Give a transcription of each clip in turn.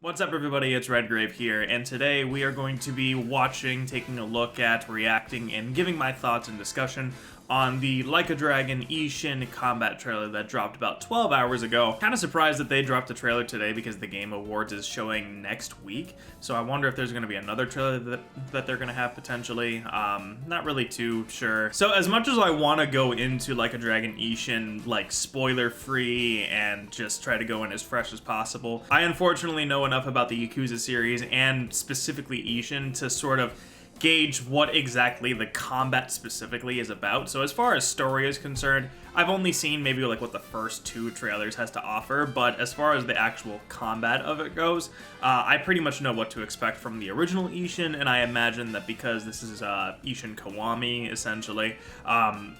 What's up everybody, it's Redgrave here, and today we are going to be watching, taking a look at, reacting, and giving my thoughts and discussion on the Like a Dragon Ishin combat trailer that dropped about 12 hours ago. Kind of surprised that they dropped the trailer today because the Game Awards is showing next week, so I wonder if there's going to be another trailer that they're going to have potentially. Not really too sure. So as much as I want to go into Like a Dragon Ishin, like, spoiler-free and just try to go in as fresh as possible, I unfortunately know enough about the Yakuza series and specifically Ishin to sort of gauge what exactly the combat specifically is about. So as far as story is concerned, I've only seen maybe like what the first two trailers has to offer, but as far as the actual combat of it goes, I pretty much know what to expect from the original Ishin, and I imagine that because this is Ishin Kiwami, essentially,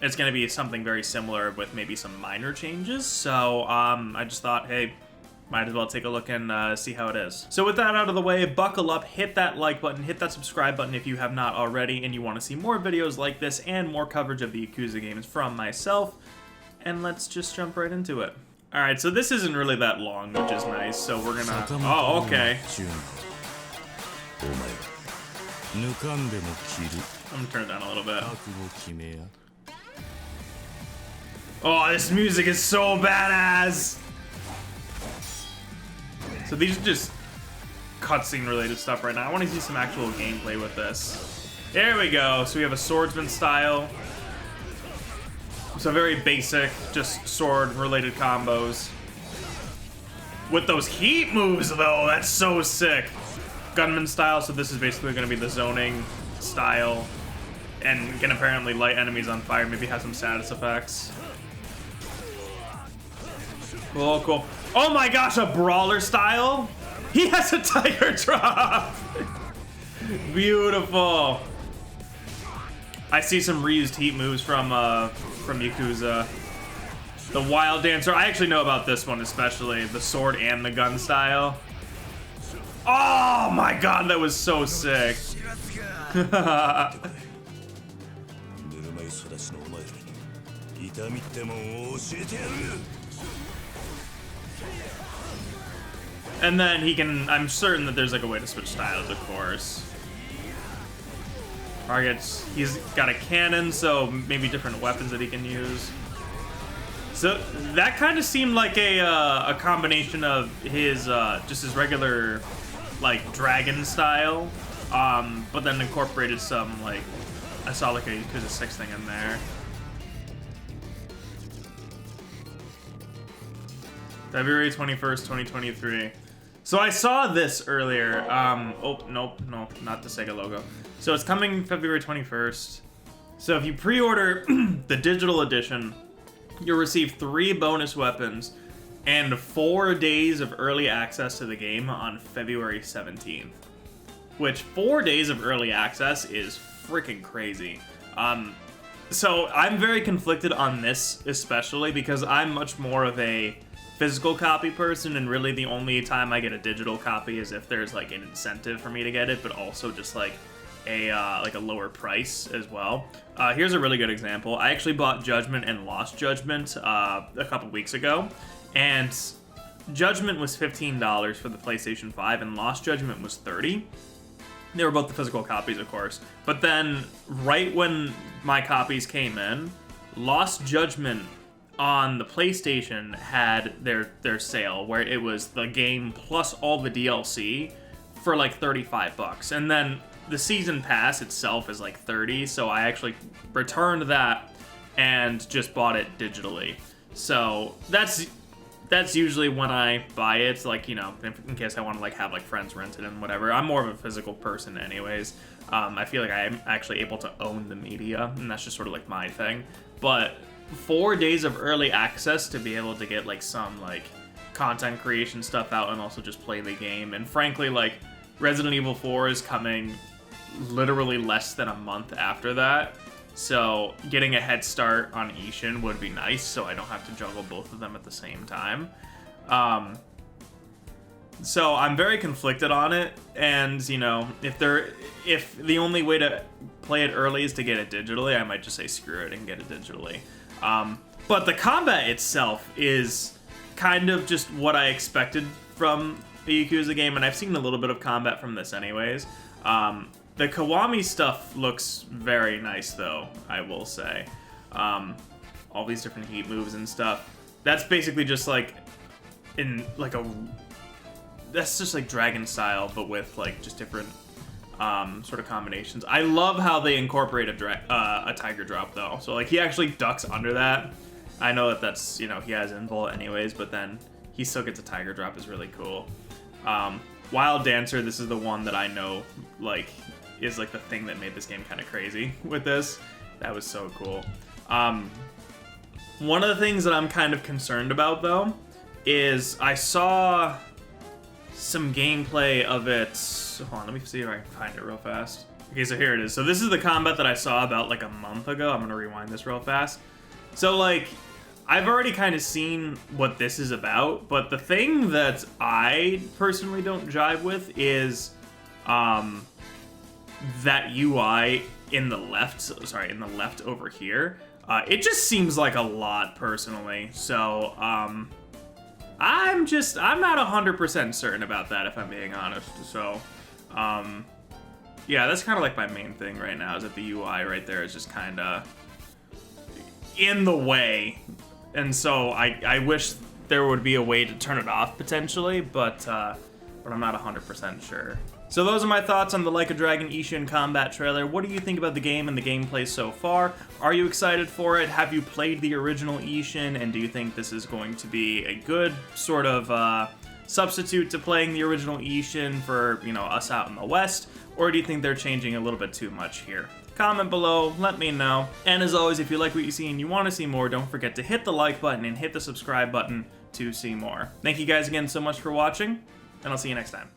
it's going to be something very similar with maybe some minor changes. So I just thought, hey, might as well take a look and see how it is. So with that out of the way, buckle up, hit that like button, hit that subscribe button if you have not already, and you want to see more videos like this and more coverage of the Yakuza games from myself, and let's just jump right into it. Alright, so this isn't really that long, which is nice, so we're gonna... Oh, okay. I'm gonna turn it down a little bit. Oh, this music is so badass! So these are just cutscene related stuff right now. I want to see some actual gameplay with this. There we go. So we have a swordsman style. So very basic, just sword related combos. With those heat moves though, that's so sick. Gunman style, so this is basically going to be the zoning style. And can apparently light enemies on fire, maybe have some status effects. Cool, cool. Oh my gosh, a brawler style? He has a tiger drop! Beautiful. I see some reused heat moves from Yakuza. The Wild Dancer, I actually know about this one especially. The sword and the gun style. Oh my god, that was so sick. And then he can, I'm certain that there's like a way to switch styles, of course. Targets, he's got a cannon, so maybe different weapons that he can use. So that kind of seemed like a combination of his, just his regular, like, dragon style, but then incorporated some, like, I saw like a Yakuza 6 thing in there. February 21st, 2023. So I saw this earlier. Oh, nope, not the Sega logo. So it's coming February 21st. So if you pre-order the digital edition, you'll receive 3 bonus weapons and 4 days of early access to the game on February 17th. Which 4 days of early access is freaking crazy. So I'm very conflicted on this, especially because I'm much more of a physical copy person, and really the only time I get a digital copy is if there's like an incentive for me to get it, but also just like a lower price as well. Here's a really good example. I actually bought Judgment and Lost Judgment a couple weeks ago, and Judgment was $15 for the PlayStation 5 and Lost Judgment was $30. They were both the physical copies, of course. But then right when my copies came in, Lost Judgment on the PlayStation had their sale where it was the game plus all the DLC for like $35, and then the season pass itself is like $30, so I actually returned that and just bought it digitally. So that's usually when I buy it, like, you know, in case I want to like have like friends rent it and whatever. I'm more of a physical person anyways. I feel like I'm actually able to own the media, and that's just sort of like my thing. But 4 days of early access to be able to get like some like content creation stuff out and also just play the game. And frankly, like, Resident Evil 4 is coming literally less than a month after that, so getting a head start on Ishin would be nice so I don't have to juggle both of them at the same time. So I'm very conflicted on it, and you know, if the only way to play it early is to get it digitally, I might just say screw it and get it digitally. But the combat itself is kind of just what I expected from a Yakuza game, and I've seen a little bit of combat from this anyways. The Kiwami stuff looks very nice, though, I will say. All these different heat moves and stuff. That's basically just like that's just like Dragon style, but with like just different sort of combinations. I love how they incorporate a Tiger Drop, though. So like he actually ducks under that. I know that that's, you know, he has Invul anyways, but then he still gets a Tiger Drop is really cool. Wild Dancer, this is the one that I know like is like the thing that made this game kind of crazy with this. That was so cool. One of the things that I'm kind of concerned about, though, is I saw some gameplay of it. Hold on, let me see if I can find it real fast. Okay, so here it is. So this is the combat that I saw about like a month ago. I'm gonna rewind this real fast. So like, I've already kind of seen what this is about, but the thing that I personally don't jive with is that UI in the left, in the left over here. It just seems like a lot personally. So I'm not 100% certain about that, if I'm being honest. So yeah, that's kind of like my main thing right now, is that the UI right there is just kind of in the way. And so I wish there would be a way to turn it off potentially, but I'm not 100% sure. So those are my thoughts on the Like a Dragon Ishin combat trailer. What do you think about the game and the gameplay so far? Are you excited for it? Have you played the original Ishin, and do you think this is going to be a good sort of substitute to playing the original Ishin for, you know, us out in the West? Or do you think they're changing a little bit too much here? Comment below, let me know. And as always, if you like what you see and you want to see more, don't forget to hit the like button and hit the subscribe button to see more. Thank you guys again so much for watching, and I'll see you next time.